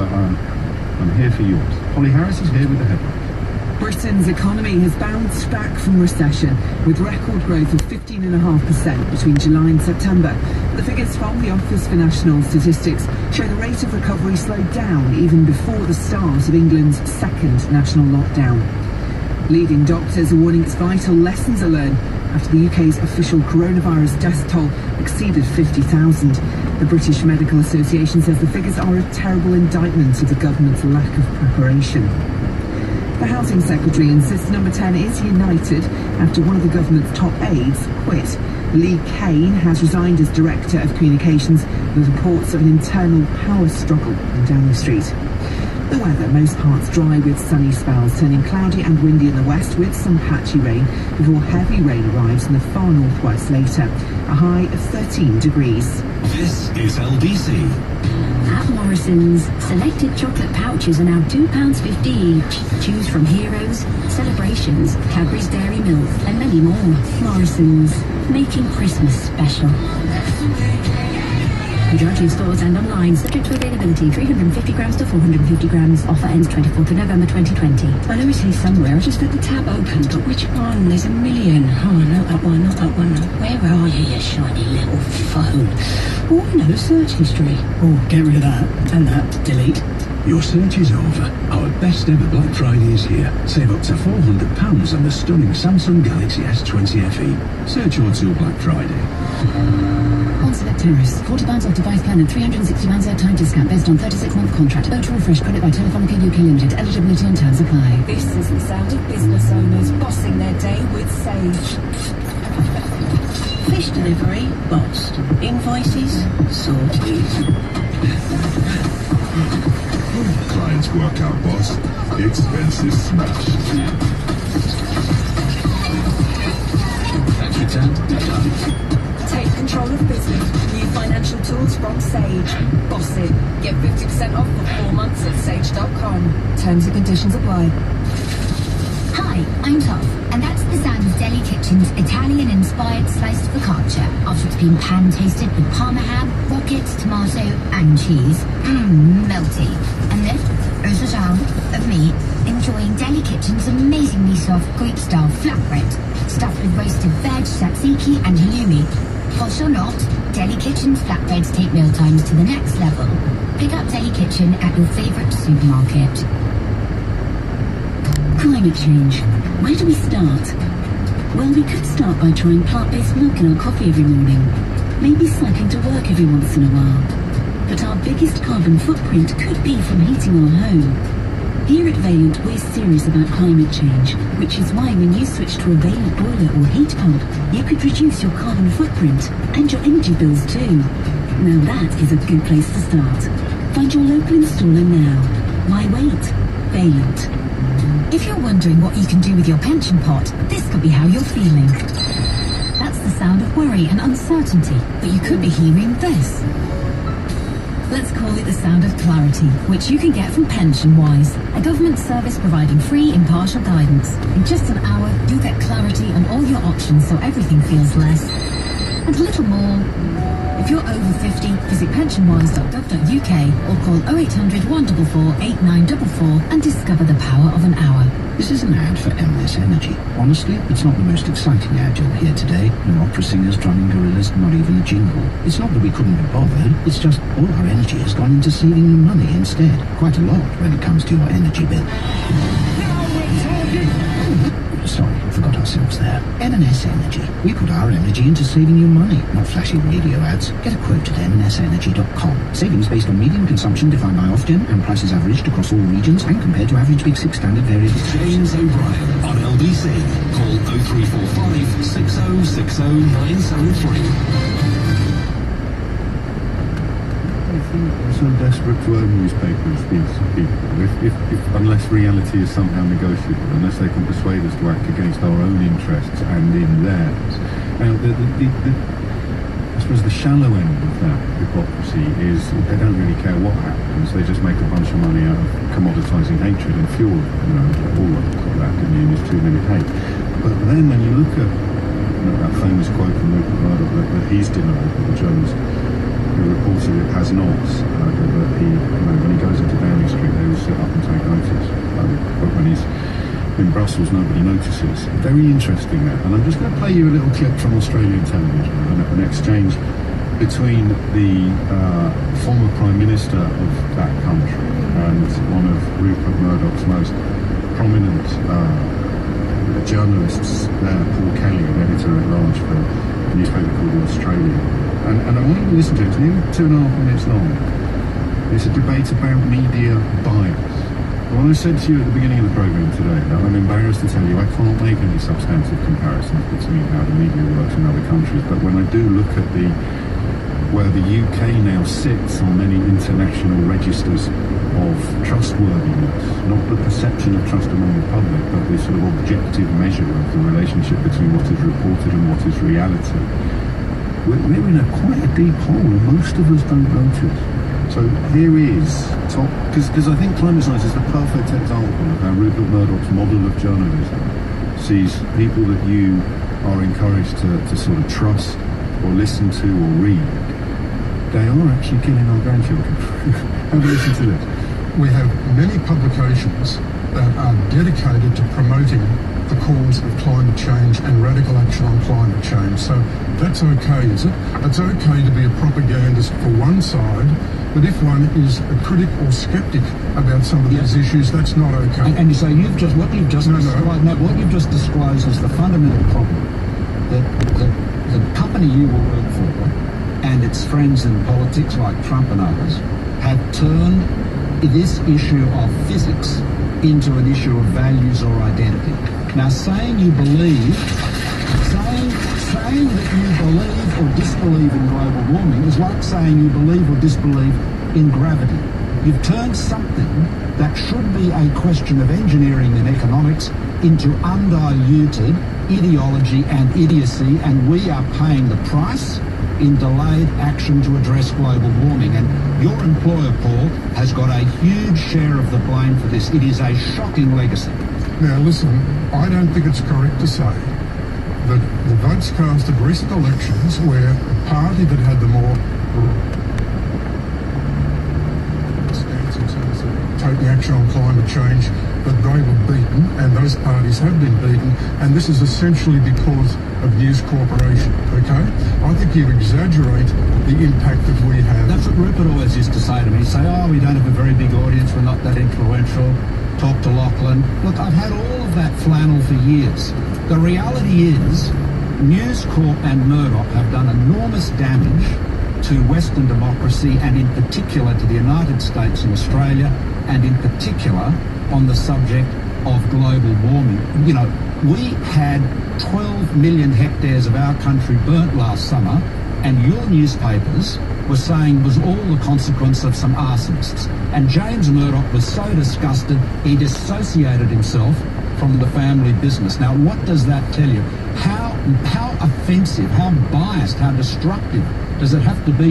but I'm here for yours. Holly Harris is here with the headlines. Britain's economy has bounced back from recession, with record growth of 15.5% between July and September. The figures from the Office for National Statistics show the rate of recovery slowed down even before the start of England's second national lockdown. Leading doctors are warning it's vital lessons are learned after the UK's official coronavirus death toll exceeded 50,000. The British Medical Association says the figures are a terrible indictment of the government's lack of preparation. The Housing Secretary insists Number 10 is united after one of the government's top aides quit. Lee Kane has resigned as Director of Communications with reports of an internal power struggle in Downing Street. The weather, most parts dry with sunny spells, turning cloudy and windy in the west with some patchy rain before heavy rain arrives in the far northwest later. A high of 13 degrees. This is LBC. At Morrison's, selected chocolate pouches are now £2.50 each. Choose from Heroes, Celebrations, Cadbury's Dairy Milk and many more. Morrison's, making Christmas special. Majority of stores and online, subject to availability, 350 grams to 450 grams. Offer ends 24th of November 2020. I know it's here somewhere, I just had the tab open, but which one? There's a million. Oh, not that one, not that one. Where are you, you shiny little phone? Oh, no, search history. Oh, get rid of that. And that, delete. Your search is over. Our best ever Black Friday is here. Save up to £400 on the stunning Samsung Galaxy S20 FE. Search your till Black Friday. On select terrace, £40 off device plan and £360 airtime discount based on 36-month contract. Ultra refresh credit by Telefonica UK Limited. Eligibility and terms apply. This is the sound of business owners bossing their day with Sage. Fish delivery, bossed. Invoices, sorted. Clients workout boss, expenses smashed. Tax return done. Take control of business. New financial tools from Sage. Boss it. Get 50% off for 4 months at sage.com. Terms and conditions apply. Hi, I'm Toph, and that's the sound of Deli Kitchen's Italian-inspired sliced focaccia after it's been pan-toasted with parma ham, rockets, tomato, and cheese. Melty. And this is the sound of me enjoying Deli Kitchen's amazingly soft Greek-style flatbread, stuffed with roasted veg, tzatziki, and halloumi. Posh or not, Deli Kitchen's flatbreads take mealtimes to the next level. Pick up Deli Kitchen at your favourite supermarket. Climate change. Where do we start? Well, we could start by trying plant-based milk in our coffee every morning. Maybe cycling to work every once in a while. But our biggest carbon footprint could be from heating our home. Here at Valiant, we're serious about climate change, which is why when you switch to a Valiant boiler or heat pump, you could reduce your carbon footprint and your energy bills too. Now that is a good place to start. Find your local installer now. Why wait? Valiant. If you're wondering what you can do with your pension pot, this could be how you're feeling. That's the sound of worry and uncertainty, But you could be hearing this. let's call it the sound of clarity, which you can get from PensionWise, a government service providing free, impartial guidance. In just an hour, you'll get clarity on all your options so everything feels less and a little more. If you're over 50, visit pensionwise.gov.uk or call 0800 144 8944 and discover the power of an hour. This is an ad for M&S Energy. Honestly, it's not the most exciting ad you'll hear today. No opera singers, drumming gorillas, not even a jingle. It's not that we couldn't be bothered, it's just all our energy has gone into saving you money instead. Quite a lot when it comes to your energy bill. Sorry, forgot ourselves there. M&S Energy. We put our energy into saving you money, not flashy radio ads. Get a quote at mnsenergy.com. Savings based on median consumption defined by Ofgem and prices averaged across all regions and compared to average Big Six standard variable. James O'Brien on LBC. Call 0345 6060 973. I'm so desperate to own newspapers, these people. If unless reality is somehow negotiable, unless they can persuade us to act against our own interests and in theirs. Now, I suppose the shallow end of that hypocrisy is they don't really care what happens. They just make a bunch of money out of commoditising hatred and fuel. You know, all of that in is 2-minute hate. But then when you look at that famous quote from Rupert Murdoch that he's denied, that the Jones who reported it has not, that he, when he goes into down in Brussels nobody notices. Very interesting that. And I'm just going to play you a little clip from Australian television, an exchange between the former Prime Minister of that country and one of Rupert Murdoch's most prominent journalists there, Paul Kelly, an editor-at-large for a newspaper called The Australian. And I want you to listen to it. It's nearly 2.5 minutes long. It's a debate about media bias. When I said to you at the beginning of the programme today that I'm embarrassed to tell you I can't make any substantive comparisons between how the media works in other countries, but when I do look at where the UK now sits on many international registers of trustworthiness, not the perception of trust among the public, but the sort of objective measure of the relationship between what is reported and what is reality, we're in quite a deep hole, and most of us don't notice. So here is, because I think climate science is the perfect example of how Rupert Murdoch's model of journalism sees people that you are encouraged to sort of trust or listen to or read. They are actually killing our grandchildren. Have a listen to this. We have many publications that are dedicated to promoting the cause of climate change and radical action on climate change. So that's okay, is it? It's okay to be a propagandist for one side, but if one is a critic or sceptic about some of these issues, that's not okay. And you say what you've just disclosed is the fundamental problem that the company you will work for and its friends in politics like Trump and others have turned this issue of physics into an issue of values or identity. Now, saying that you believe or disbelieve in global warming is like saying you believe or disbelieve in gravity. You've turned something that should be a question of engineering and economics into undiluted ideology and idiocy, and we are paying the price in delayed action to address global warming. And your employer, Paul, has got a huge share of the blame for this. It is a shocking legacy. Now listen, I don't think it's correct to say that the votes cast at recent elections where the party that had the more stance in terms of taking action on climate change, that they were beaten, and those parties have been beaten, and this is essentially because of News Corporation, okay? I think you exaggerate the impact that we have. That's what Rupert always used to say to me. He'd say, we don't have a very big audience, we're not that influential. Talk to Lachlan. Look, I've had all of that flannel for years. The reality is, News Corp and Murdoch have done enormous damage to Western democracy, and in particular to the United States and Australia, and in particular on the subject of global warming. You know, we had 12 million hectares of our country burnt last summer, and your newspapers were saying it was all the consequence of some arsonists. And James Murdoch was so disgusted, he dissociated himself from the family business. Now, what does that tell you? How offensive, how biased, how destructive does it have to be